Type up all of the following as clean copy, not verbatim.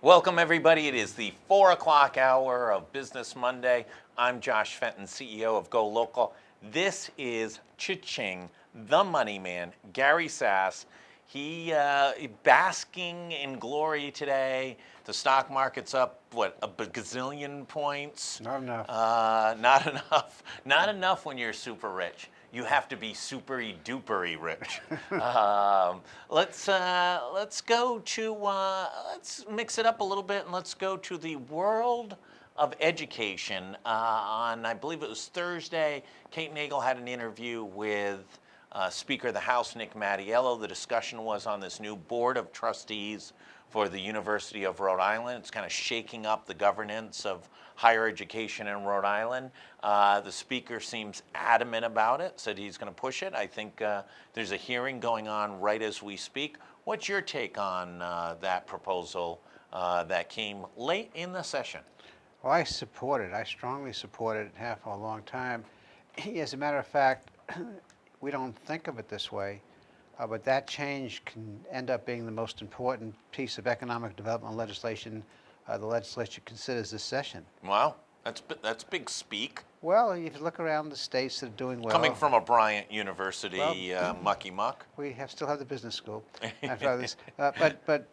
Welcome, everybody. It is the 4 o'clock hour of Business Monday. I'm Josh Fenton, CEO of GoLocal. This is Cha-Ching, the money man, Gary Sasse. He basking in glory today. The stock market's up, what, a gazillion points? Not enough. Not enough. Not enough when you're super rich. You have to be supery dupery rich. Let's go to let's mix it up a little bit and let's go to the world of education. On I believe it was Thursday, Kate Nagel had an interview with Speaker of the House Nick Mattiello. The discussion was on this new board of trustees for the University of Rhode Island. It's kind of shaking up the governance of higher education in Rhode Island. The speaker seems adamant about it, said he's going to push it. I think there's a hearing going on right as we speak. What's your take on that proposal that came late in the session? Well, I support it. I strongly support it. Have for a long time. As a matter of fact, we don't think of it this way, but that change can end up being the most important piece of economic development legislation the legislature considers this session. Wow, that's big speak. Well, if you look around the states that are doing well. Coming from a Bryant University mucky muck. We still have the business school. But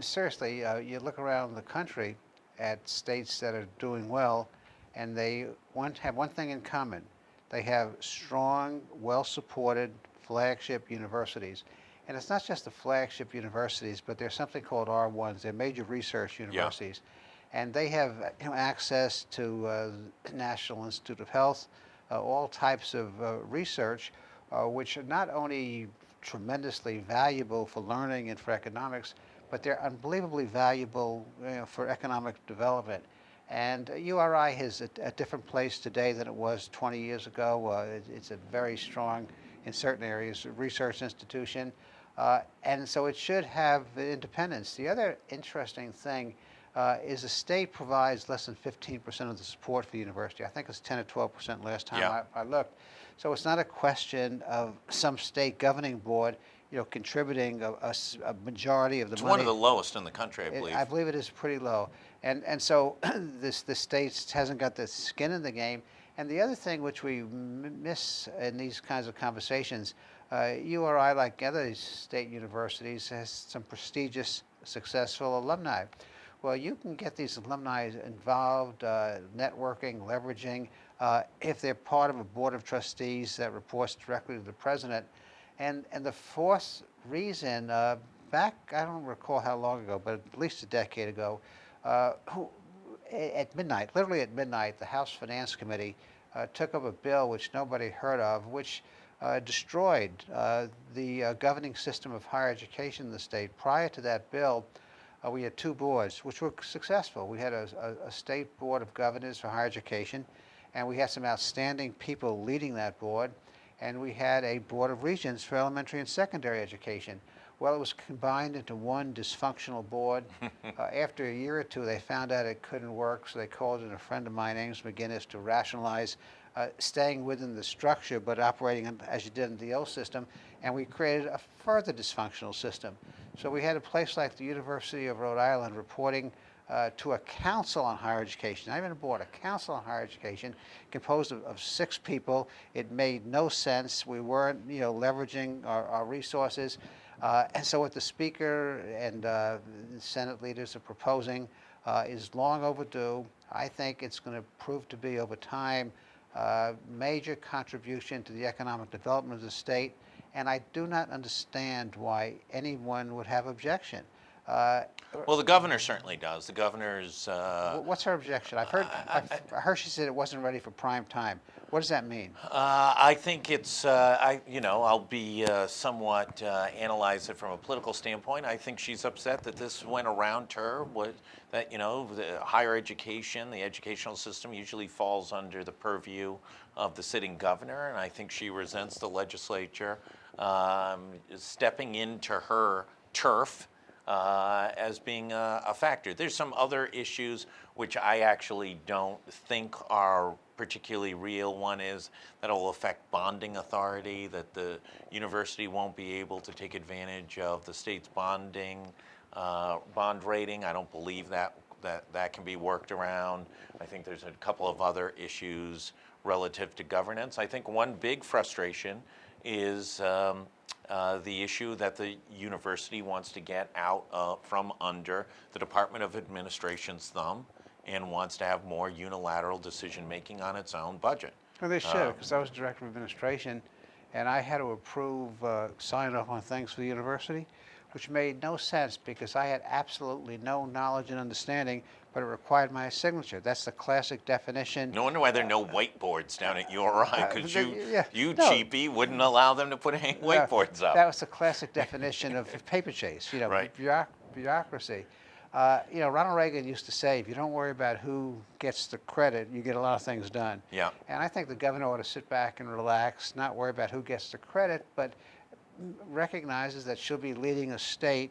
seriously, you look around the country at states that are doing well, and they have one thing in common. They have strong, well-supported flagship universities. And it's not just the flagship universities, but there's something called R1s. They're major research universities. Yeah. And they have access to National Institute of Health, all types of research, which are not only tremendously valuable for learning and for economics, but they're unbelievably valuable for economic development. And URI is a different place today than it was 20 years ago. It's a very strong, in certain areas, research institution. And so it should have independence. The other interesting thing is the state provides less than 15% of the support for the university. I think it's 10 or 12% last time I looked. So it's not a question of some state governing board contributing a majority of the money. It's one of the lowest in the country, I believe. I believe it is pretty low. And so the state hasn't got the skin in the game. And the other thing which we miss in these kinds of conversations, URI, like other state universities, has some prestigious, successful alumni. Well, you can get these alumni involved, networking, leveraging, if they're part of a board of trustees that reports directly to the president. And the fourth reason, back, I don't recall how long ago, but at least a decade ago, at midnight, literally at midnight, the House Finance Committee took up a bill which nobody heard of, which destroyed the governing system of higher education in the state. Prior to that bill, we had two boards which were successful. We had a state board of governors for higher education, and we had some outstanding people leading that board, and we had a board of regents for elementary and secondary education. Well, it was combined into one dysfunctional board. After a year or two, they found out it couldn't work, so they called in a friend of mine, Ames McGinnis, to rationalize staying within the structure but operating as you did in the old system, and we created a further dysfunctional system. So we had a place like the University of Rhode Island reporting to a council on higher education, not even a board, a council on higher education composed of 6 people. It made no sense. We weren't leveraging our resources. And so what the Speaker and the Senate leaders are proposing is long overdue. I think it's going to prove to be, over time, a major contribution to the economic development of the state, and I do not understand why anyone would have objection. Well, the governor certainly does. The governor's... What's her objection? I heard she said it wasn't ready for prime time. What does that mean? I think it's, I'll be somewhat analyze it from a political standpoint. I think she's upset that this went around her, that, the higher education, the educational system usually falls under the purview of the sitting governor, and I think she resents the legislature stepping into her turf as being a factor. There's some other issues which I actually don't think are particularly real. One is that it will affect bonding authority, that the university won't be able to take advantage of the state's bonding bond rating. I don't believe that can be worked around. I think there's a couple of other issues relative to governance. I think one big frustration is the issue that the university wants to get out from under the Department of Administration's thumb and wants to have more unilateral decision-making on its own budget. Well, they should, because I was director of administration, and I had to approve, sign off on things for the university, which made no sense because I had absolutely no knowledge and understanding, but it required my signature. That's the classic definition. No wonder why there are no whiteboards down at URI, because you no. cheapie wouldn't allow them to put any whiteboards up. That was the classic definition of paper chase, Right. Bureaucracy. Ronald Reagan used to say, if you don't worry about who gets the credit, you get a lot of things done. Yeah. And I think the governor ought to sit back and relax, not worry about who gets the credit, but recognizes that she'll be leading a state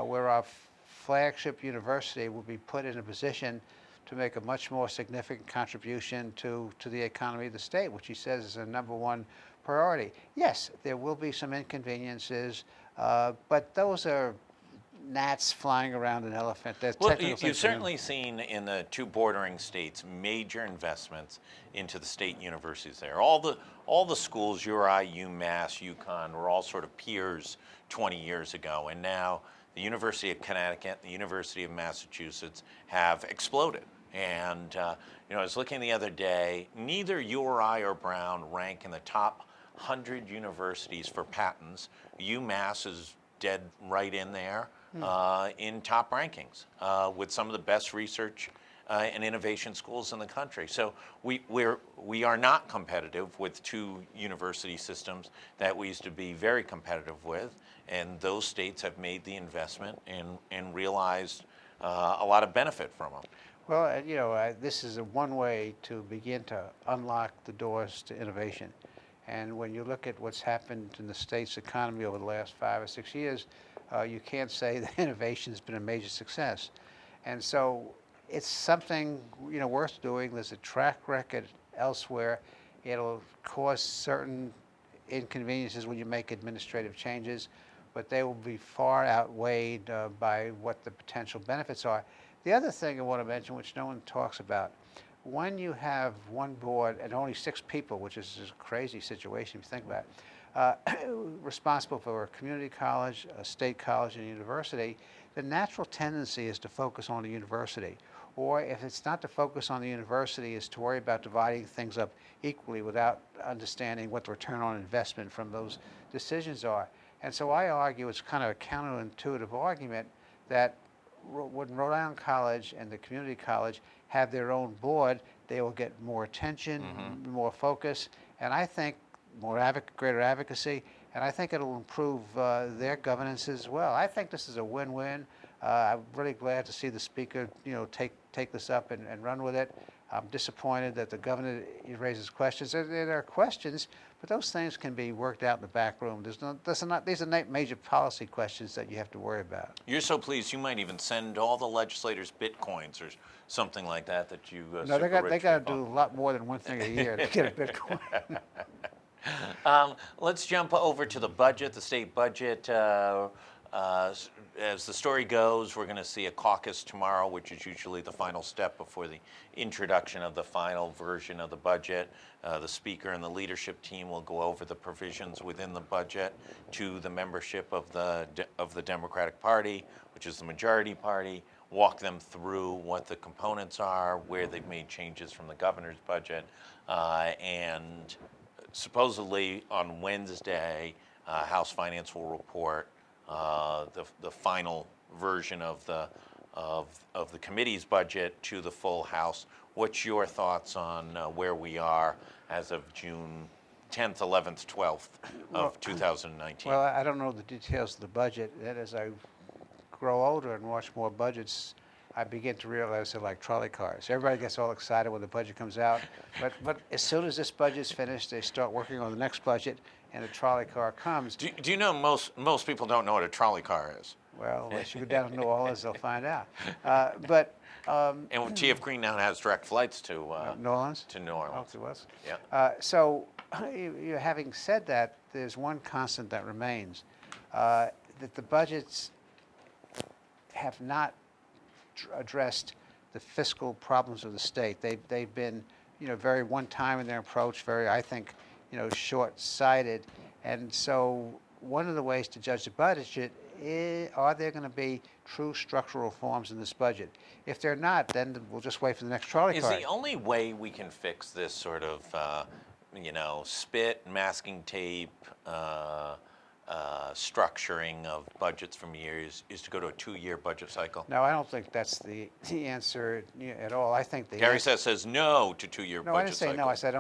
where our flagship university will be put in a position to make a much more significant contribution to the economy of the state, which he says is a #1 priority. Yes, there will be some inconveniences, but those are gnats flying around an elephant. Well, you've certainly seen in the two bordering states major investments into the state universities there. All the schools, URI, UMass, UConn, were all sort of peers 20 years ago, and now the University of Connecticut, the University of Massachusetts have exploded. And I was looking the other day, neither URI or Brown rank in the top 100 universities for patents. UMass is dead right in there in top rankings with some of the best research and innovation schools in the country. So we are not competitive with two university systems that we used to be very competitive with, and those states have made the investment and realized a lot of benefit from them. Well, this is one way to begin to unlock the doors to innovation. And when you look at what's happened in the state's economy over the last 5 or 6 years, you can't say that innovation has been a major success. And so it's something worth doing. There's a track record elsewhere. It'll cause certain inconveniences when you make administrative changes, but they will be far outweighed by what the potential benefits are. The other thing I want to mention, which no one talks about, when you have one board and only 6 people, which is a crazy situation if you think about it, responsible for a community college, a state college, and a university, the natural tendency is to focus on the university. Or if it's not to focus on the university, is to worry about dividing things up equally without understanding what the return on investment from those decisions are. And so I argue it's kind of a counterintuitive argument that when Rhode Island College and the community college have their own board, they will get more attention, more focus, and I think greater advocacy, and I think it'll improve their governance as well. I think this is a win-win. I'm really glad to see the speaker, take this up and run with it. I'm disappointed that the governor raises questions. There are questions, but those things can be worked out in the back room. These are not major policy questions that you have to worry about. You're so pleased you might even send all the legislators Bitcoins or something like that you No, they got to do a lot more than one thing a year to get a Bitcoin. Let's jump over to the budget, the state budget. As the story goes, we're going to see a caucus tomorrow, which is usually the final step before the introduction of the final version of the budget. The speaker and the leadership team will go over the provisions within the budget to the membership of the Democratic Party, which is the majority party, walk them through what the components are, where they've made changes from the governor's budget, and supposedly on Wednesday, House Finance will report the final version of the committee's budget to the full House. What's your thoughts on where we are as of June 10th, 11th, 12th of 2019? Well, I don't know the details of the budget. And as I grow older and watch more budgets, I begin to realize they're like trolley cars. Everybody gets all excited when the budget comes out, but as soon as this budget's finished, they start working on the next budget, and the trolley car comes. Do you know most people don't know what a trolley car is? Well, unless you go down to New Orleans, they'll find out. And TF Green now has direct flights to New Orleans? To New Orleans. Oh, it was? Yeah. So, having said that, there's one constant that remains, that the budgets have not addressed the fiscal problems of the state. They've been, very one-time in their approach, very, I think, short-sighted. And so one of the ways to judge the budget is, are there going to be true structural reforms in this budget? If they're not, then we'll just wait for the next trolley Is car. the only way we can fix this sort of, spit, masking tape, structuring of budgets from years is to go to a 2-year budget cycle? No, I don't think that's the answer at all. I think the Gary answer, says no to 2-year no, budget I didn't say cycle. no. I said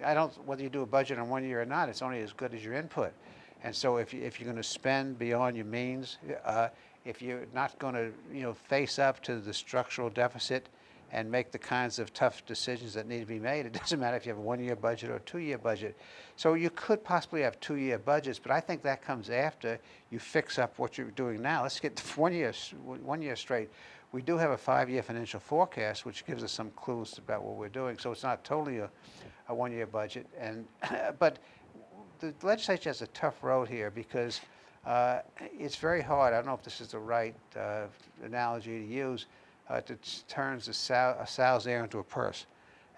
I don't. Whether you do a budget in 1 year or not, it's only as good as your input. And so if you're going to spend beyond your means, if you're not going to face up to the structural deficit and make the kinds of tough decisions that need to be made, it doesn't matter if you have a 1-year budget or a 2-year budget. So you could possibly have 2-year budgets, but I think that comes after you fix up what you're doing now. Let's get 1 year straight. We do have a 5-year financial forecast, which gives us some clues about what we're doing. So it's not totally a 1-year budget. And but the legislature has a tough road here because it's very hard. I don't know if this is the right analogy to use. It turns a sow's ear into a purse.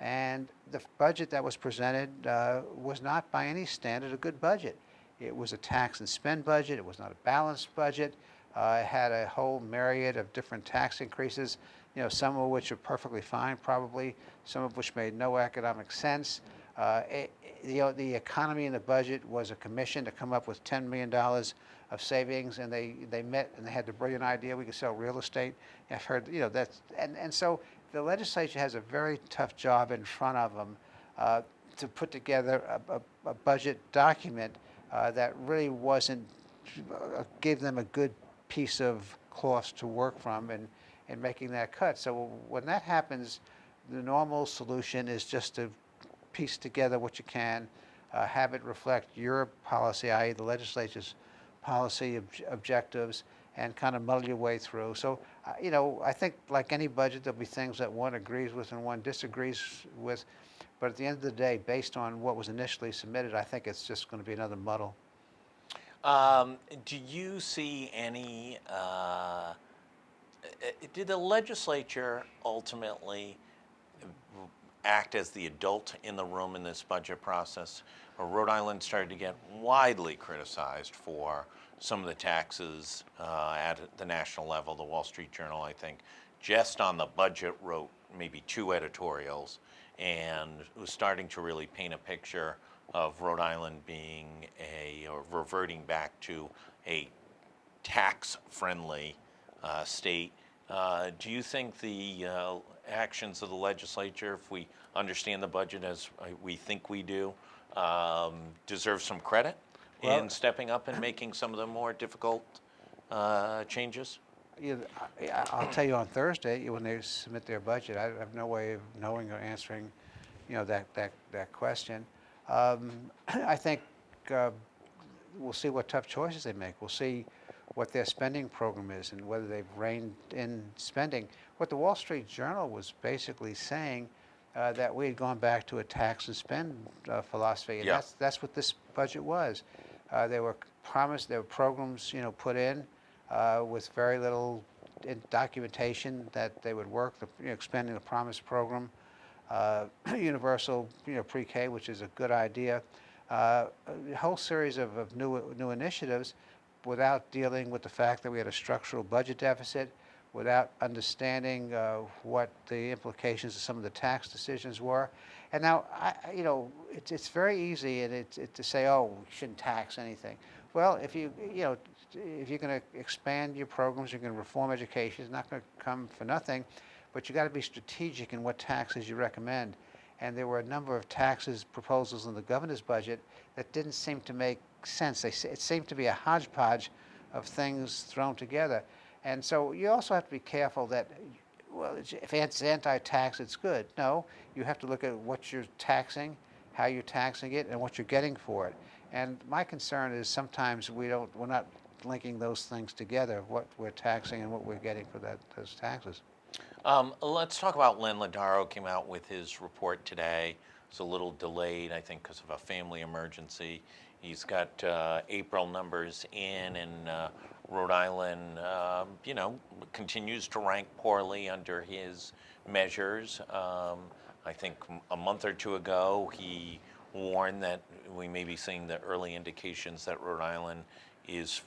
And the budget that was presented was not by any standard a good budget. It was a tax and spend budget. It was not a balanced budget. It had a whole myriad of different tax increases, some of which are perfectly fine probably, some of which made no economic sense. The economy in the budget was a commission to come up with $10 million of savings, and they met and they had the brilliant idea we could sell real estate. I've heard, that's, and so the legislature has a very tough job in front of them to put together a budget document that really wasn't, gave them a good piece of cloth to work from in making that cut. So when that happens, the normal solution is just to piece together what you can, have it reflect your policy, i.e. the legislature's policy objectives, and kind of muddle your way through. So, I think like any budget, there'll be things that one agrees with and one disagrees with, but at the end of the day, based on what was initially submitted, I think it's just going to be another muddle. Do you see any, did the legislature ultimately act as the adult in the room in this budget process? Rhode Island started to get widely criticized for some of the taxes at the national level. The Wall Street Journal, I think, just on the budget wrote maybe 2 editorials and was starting to really paint a picture of Rhode Island being or reverting back to a tax-friendly state. Do you think the actions of the legislature, if we understand the budget as we think we do, deserve some credit in stepping up and making some of the more difficult changes? I'll tell you on Thursday when they submit their budget. I have no way of knowing or answering, that question. I think we'll see what tough choices they make. We'll see what their spending program is and whether they've reined in spending. What the Wall Street Journal was basically saying that we had gone back to a tax and spend philosophy, and that's what this budget was. There were programs, put in with very little documentation that they would work. Expanding the Promise program, universal, pre-K, which is a good idea. A whole series of new initiatives, without dealing with the fact that we had a structural budget deficit, without understanding what the implications of some of the tax decisions were. And now, it's very easy to say, oh, we shouldn't tax anything. Well, if you're going to expand your programs, you're going to reform education, it's not going to come for nothing, but you got to be strategic in what taxes you recommend. And there were a number of taxes proposals in the governor's budget that didn't seem to make sense. It seemed to be a hodgepodge of things thrown together. And so you also have to be careful that, well, if it's anti-tax, it's good. No, you have to look at what you're taxing, how you're taxing it, and what you're getting for it. And my concern is sometimes we're not linking those things together, what we're taxing and what we're getting for those taxes. Let's talk about Len Ladaro. Came out with his report today. It's a little delayed, I think, because of a family emergency. He's got April numbers in Rhode Island, continues to rank poorly under his measures. I think a month or two ago, he warned that we may be seeing the early indications that Rhode Island is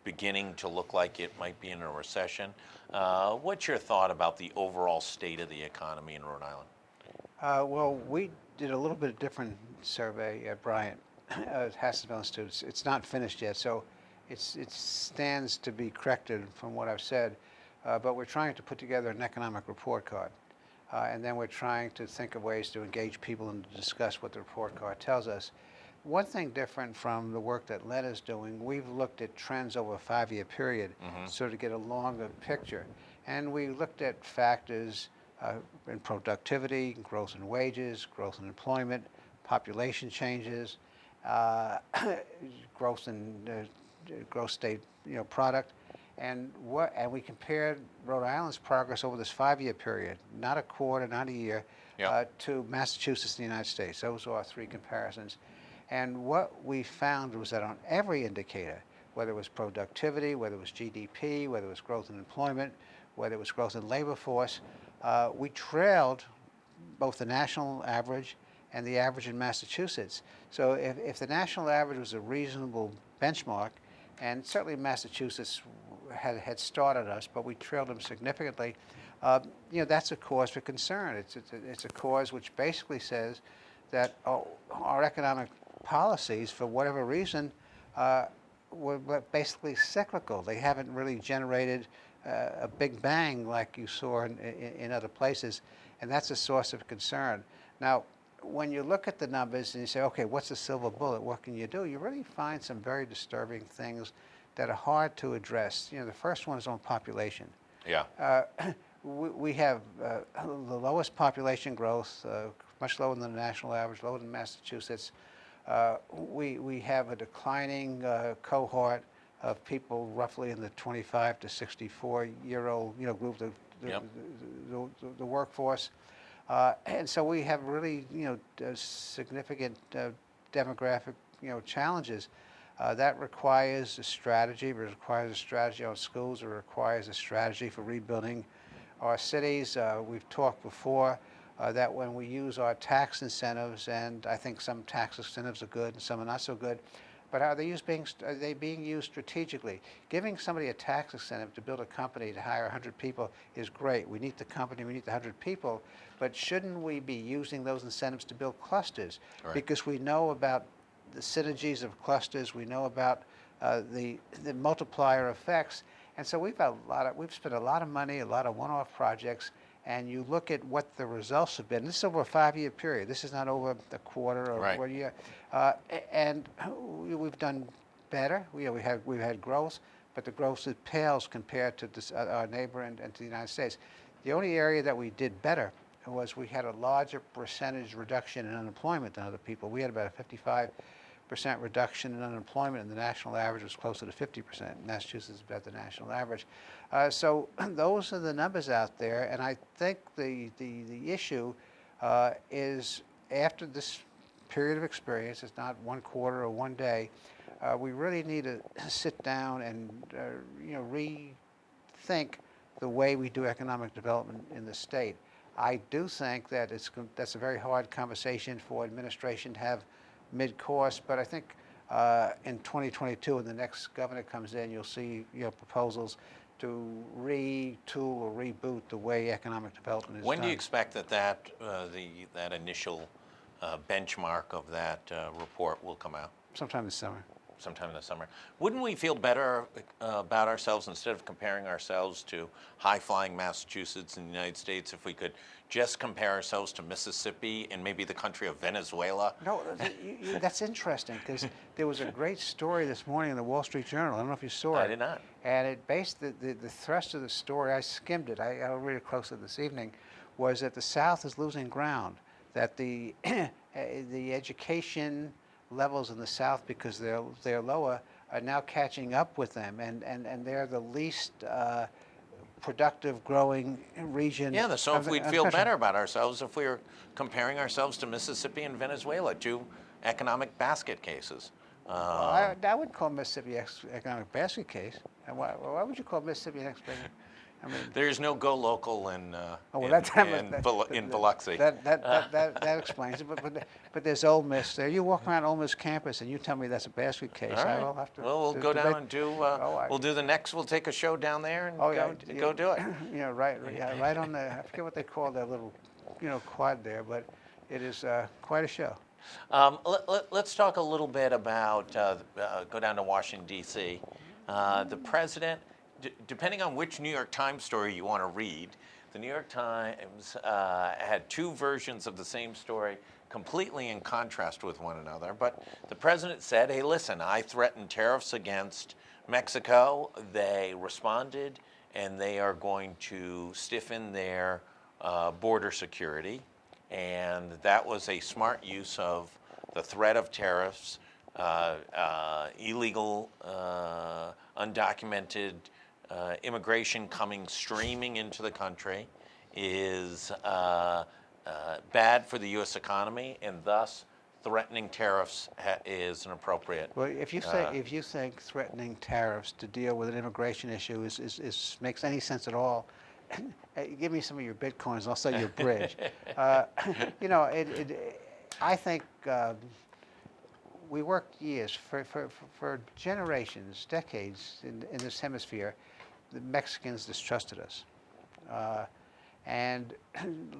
beginning to look like it might be in a recession. What's your thought about the overall state of the economy in Rhode Island? Well, we did a little bit different survey at Bryant, Hasselville Institute. It's not finished yet, so it stands to be corrected from what I've said. But we're trying to put together an economic report card. And then we're trying to think of ways to engage people and to discuss what the report card tells us. One thing different from the work that Len is doing, we've looked at trends over a 5-year period, so to get a longer picture. And we looked at factors in productivity, growth in wages, growth in employment, population changes, growth in gross state product. And we compared Rhode Island's progress over this 5-year period, not a quarter, not a year, to Massachusetts and the United States. Those are our 3 comparisons. And what we found was that on every indicator, whether it was productivity, whether it was GDP, whether it was growth in employment, whether it was growth in labor force, we trailed both the national average and the average in Massachusetts. So if the national average was a reasonable benchmark, and certainly Massachusetts had started us, but we trailed them significantly, that's a cause for concern. It's a cause which basically says that our economic policies, for whatever reason, were basically cyclical. They haven't really generated a big bang like you saw in other places, and that's a source of concern. Now, when you look at the numbers and you say, okay, what's the silver bullet? What can you do? You really find some very disturbing things that are hard to address. The first one is on population. Yeah. We have the lowest population growth, much lower than the national average, lower than Massachusetts. We have a declining cohort of people roughly in the 25 to 64-year-old group, the workforce. And so we have really significant demographic challenges. That requires a strategy. It requires a strategy on schools. It requires a strategy for rebuilding our cities. We've talked before that when we use our tax incentives, and I think some tax incentives are good and some are not so good, but are they being used strategically? Giving somebody a tax incentive to build a company to hire 100 people is great. We need the company, we need the 100 people, but shouldn't we be using those incentives to build clusters? Right. Because we know about the synergies of clusters, we know about the multiplier effects, and so we've spent a lot of money, a lot of one-off projects, and you look at what the results have been. This is over a 5-year period. This is not over a quarter or a year. And we've done better. We've had growth, but the growth pales compared to our neighbor and to the United States. The only area that we did better was we had a larger percentage reduction in unemployment than other people. We had about a 55% reduction in unemployment, and the national average was closer to 50%. Massachusetts is about the national average. So those are the numbers out there, and I think the issue is after this period of experience, it's not one quarter or one day, we really need to sit down and rethink the way we do economic development in the state. I do think that that's a very hard conversation for administration to have mid-course, but I think in 2022, when the next governor comes in, you'll see proposals to retool or reboot the way economic development is done. When do you expect that initial benchmark of that report will come out? Sometime this summer. Sometime in the summer. Wouldn't we feel better about ourselves instead of comparing ourselves to high-flying Massachusetts and the United States if we could just compare ourselves to Mississippi and maybe the country of Venezuela? No, that's interesting because there was a great story this morning in the Wall Street Journal. I don't know if you saw it. I did not. And it based the thrust of the story, I skimmed it, I'll read it closely this evening, was that the South is losing ground, that the education levels in the South, because they're lower, are now catching up with them, and they're the least productive growing region. Yeah, so if we'd feel better about ourselves if we were comparing ourselves to Mississippi and Venezuela, two economic basket cases. Well, I would call Mississippi economic basket case. And why would you call Mississippi an economic? I mean, There's no GoLocal oh well, in Biloxi. That explains it. But there's Ole Miss there. You walk around Ole Miss campus and you tell me that's a basket case. All I right. will have to. Well, we'll go down and do. We'll do the next. We'll take a show down there and go do it. You know, right on the. I forget what they call that little, quad there, but it is quite a show. Let's talk a little bit about go down to Washington D.C. The president, depending on which New York Times story you want to read, the New York Times had two versions of the same story, completely in contrast with one another. But the president said, "Hey, listen, I threatened tariffs against Mexico. They responded, and they are going to stiffen their border security." And that was a smart use of the threat of tariffs, illegal, undocumented immigration coming streaming into the country is bad for the U.S. economy, and thus threatening tariffs is an appropriate. Well, if you think threatening tariffs to deal with an immigration issue makes any sense at all, give me some of your bitcoins and I'll sell you a bridge. I think we worked years for generations, decades in this hemisphere. The Mexicans distrusted us, and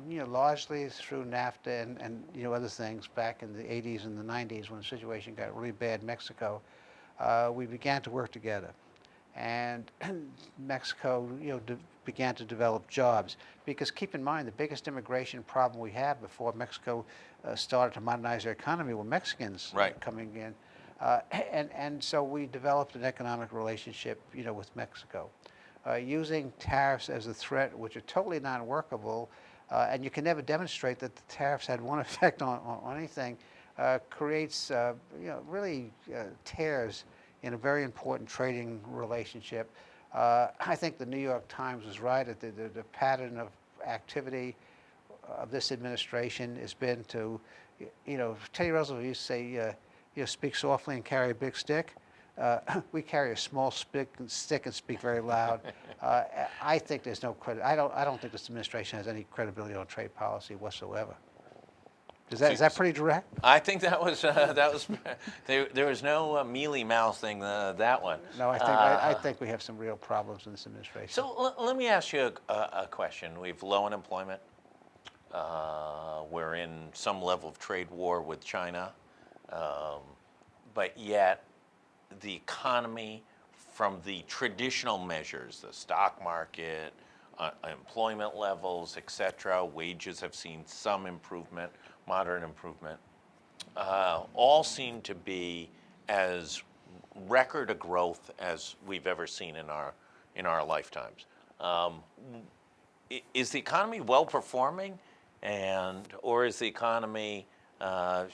largely through NAFTA and other things back in the 80s and the 90s when the situation got really bad in Mexico, we began to work together. And Mexico, began to develop jobs. Because keep in mind, the biggest immigration problem we had before Mexico started to modernize their economy were Mexicans coming in. And so we developed an economic relationship, with Mexico. Using tariffs as a threat, which are totally non-workable, and you can never demonstrate that the tariffs had one effect on anything, creates, really tears in a very important trading relationship. I think the New York Times was right. The pattern of activity of this administration has been to, Teddy Roosevelt used to say, speak softly and carry a big stick. We carry a small stick and speak very loud. I think there's no credit. I don't think this administration has any credibility on trade policy whatsoever. Is that pretty direct? I think that was there was no mealy mouthing that one. No, I think we have some real problems in this administration. So let me ask you a question. We have low unemployment. We're in some level of trade war with China, but yet the economy, from the traditional measures, the stock market, employment levels, etc., wages have seen some improvement. Moderate improvement, all seem to be as record a growth as we've ever seen in our lifetimes. Is the economy well performing, or is the economy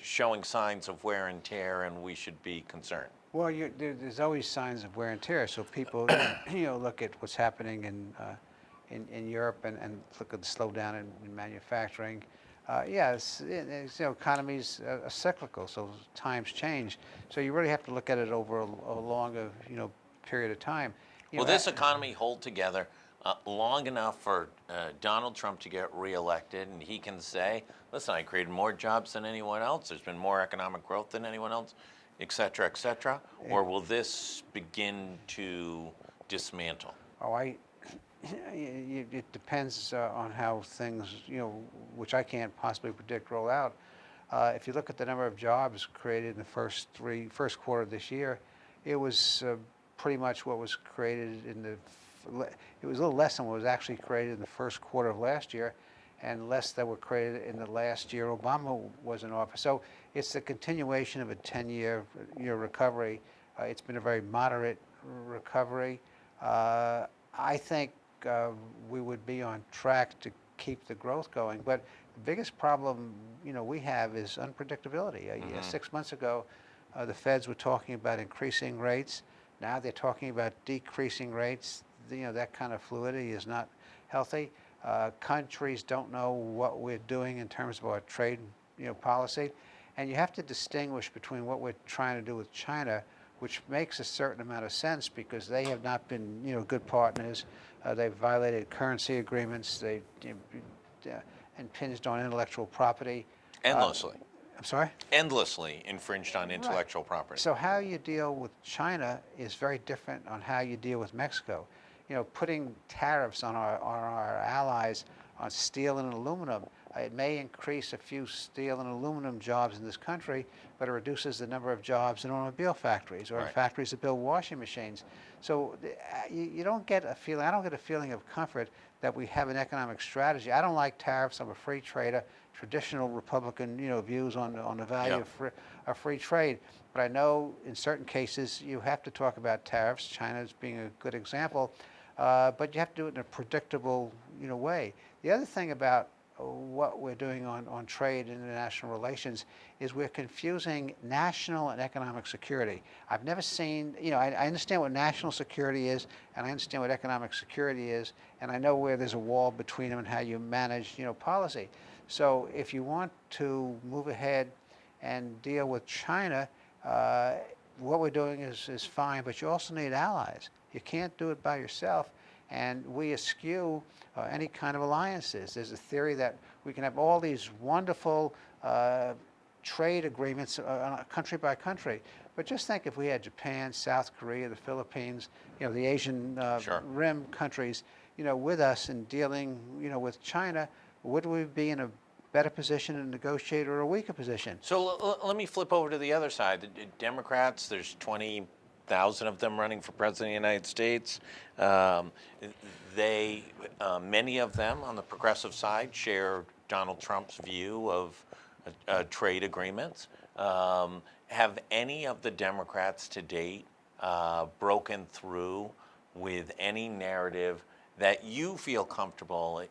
showing signs of wear and tear, and we should be concerned? Well, there's always signs of wear and tear. So people, look at what's happening in Europe and look at the slowdown in manufacturing. Yes, economies are cyclical, so times change. So you really have to look at it over a longer, period of time. Will this economy hold together long enough for Donald Trump to get reelected, and he can say, "Listen, I created more jobs than anyone else. There's been more economic growth than anyone else, et cetera, et cetera," or will this begin to dismantle? It depends on how things, which I can't possibly predict, roll out. If you look at the number of jobs created in the first quarter of this year, it was pretty much what was created it was a little less than what was actually created in the first quarter of last year, and less that were created in the last year Obama was in office. So it's the continuation of a 10-year recovery. It's been a very moderate recovery. I think we would be on track to keep the growth going, but the biggest problem we have is unpredictability. 6 months ago, the Feds were talking about increasing rates. Now they're talking about decreasing rates. That kind of fluidity is not healthy. Countries don't know what we're doing in terms of our trade policy, And you have to distinguish between what we're trying to do with China, which makes a certain amount of sense because they have not been, good partners. They've violated currency agreements. They impinged on intellectual property. Endlessly. I'm sorry? Endlessly infringed on intellectual property. So how you deal with China is very different on how you deal with Mexico. Putting tariffs on our allies on steel and aluminum, it may increase a few steel and aluminum jobs in this country, but it reduces the number of jobs in automobile factories or in factories that build washing machines. So you don't get a feeling, I don't get a feeling of comfort that we have an economic strategy. I don't like tariffs. I'm a free trader. Traditional Republican, views on the value of free trade. But I know in certain cases you have to talk about tariffs. China is being a good example, but you have to do it in a predictable, way. The other thing about what we're doing on trade and international relations is we're confusing national and economic security. I've never seen, I understand what national security is, and I understand what economic security is, and I know where there's a wall between them and how you manage, policy. So if you want to move ahead and deal with China, what we're doing is fine, but you also need allies. You can't do it by yourself, and we eschew any kind of alliances. There's a theory that we can have all these wonderful trade agreements country by country, but just think if we had Japan, South Korea, the Philippines, the Asian Rim countries, with us in dealing, with China, would we be in a better position to negotiate or a weaker position? So let me flip over to the other side. The Democrats, there's 20,000 of them running for president of the United States. Many of them on the progressive side share Donald Trump's view of trade agreements. Have any of the Democrats to date broken through with any narrative that you feel comfortable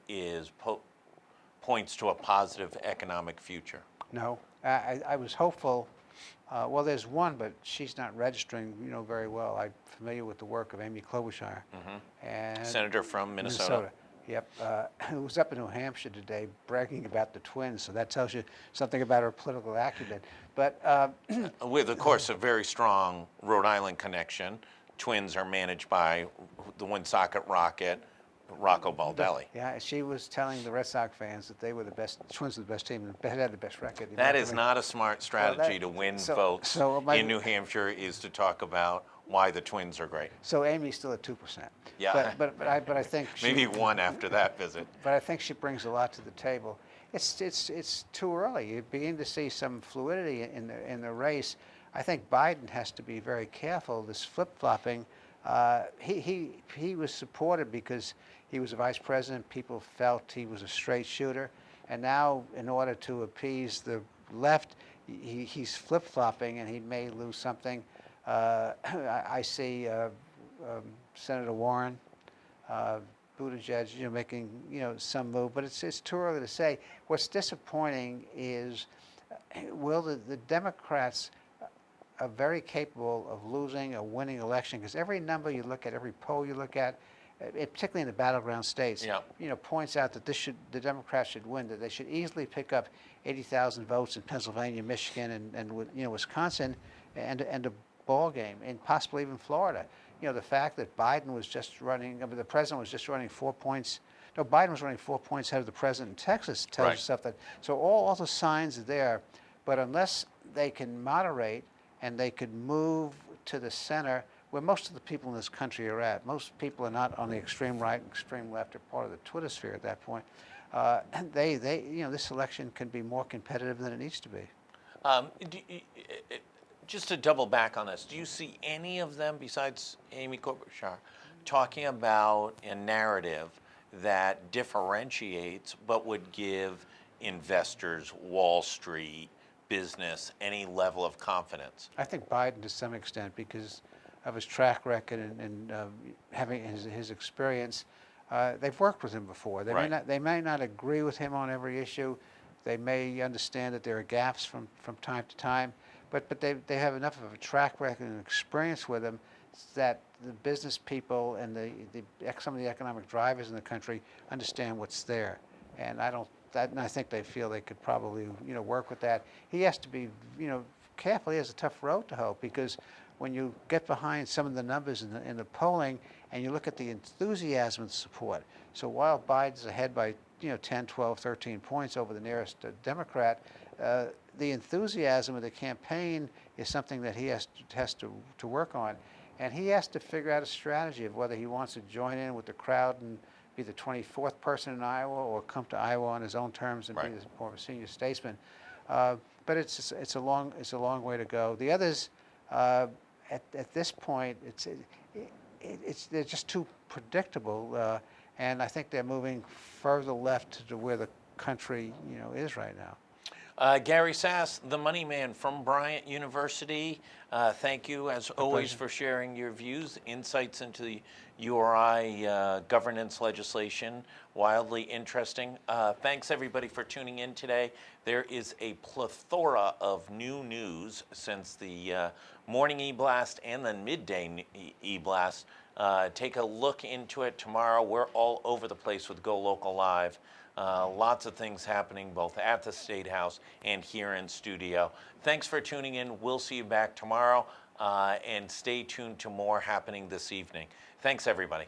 points to a positive economic future? No. I was hopeful. Well, there's one, but she's not registering, very well. I'm familiar with the work of Amy Klobuchar. And Senator from Minnesota. Yep. Who was up in New Hampshire today bragging about the Twins, so that tells you something about her political acumen. But with, of course, a very strong Rhode Island connection. Twins are managed by the Woonsocket Rocket, Rocco Baldelli. Yeah, she was telling the Red Sox fans that they were the best, Twins were the best team, and had the best record. That is not a smart strategy to win votes in New Hampshire, is to talk about why the Twins are great. So Amy's still at 2%. Yeah. But I think maybe one after that visit. But I think she brings a lot to the table. It's too early. You begin to see some fluidity in the race. I think Biden has to be very careful. This flip-flopping. He was supported because he was a vice president. People felt he was a straight shooter. And now, in order to appease the left, he's flip-flopping, and he may lose something. I see Senator Warren, Buttigieg, making some move, but it's too early to say. What's disappointing is, will the Democrats are very capable of losing or winning election, because every number you look at, every poll you look at, particularly in the battleground states, points out that the Democrats should win, that they should easily pick up 80,000 votes in Pennsylvania, Michigan, and Wisconsin, and a ball game, and possibly even Florida. The fact that Biden was just running, the president was just running 4 points. No, Biden was running 4 points ahead of the president in Texas. Tells you stuff that. So all the signs are there, but unless they can moderate and they could move to the center, where most of the people in this country are at. Most people are not on the extreme right and extreme left, or part of the Twitter sphere at that point. This election can be more competitive than it needs to be. Just to double back on this, do you see any of them besides Amy Klobuchar talking about a narrative that differentiates but would give investors, Wall Street, business, any level of confidence? I think Biden, to some extent, because of his track record and having his experience, they've worked with him before. They may not agree with him on every issue. They may understand that there are gaps from time to time, but they have enough of a track record and experience with him that the business people and some of the economic drivers in the country understand what's there. And I don't and I think they feel they could probably, work with that. He has to be, careful. He has a tough road to hoe because when you get behind some of the numbers in the polling and you look at the enthusiasm and support, so while Biden's ahead by 10, 12, 13 points over the nearest Democrat, the enthusiasm of the campaign is something that he has to work on, and he has to figure out a strategy of whether he wants to join in with the crowd and be the 24th person in Iowa or come to Iowa on his own terms and Right. be more of a senior statesman. But it's a long way to go. The others, at this point, they're just too predictable, and I think they're moving further left to where the country is right now. Gary Sasse, the money man from Bryant University. Thank you, as always, pleasure. for sharing your views, insights into the URI governance legislation. Wildly interesting. Thanks, everybody, for tuning in today. There is a plethora of new news since the morning e-blast and then midday e-blast. Take a look into it tomorrow. We're all over the place with GoLocal Live. Lots of things happening both at the State House and here in studio. Thanks for tuning in. We'll see you back tomorrow, and stay tuned to more happening this evening. Thanks, everybody.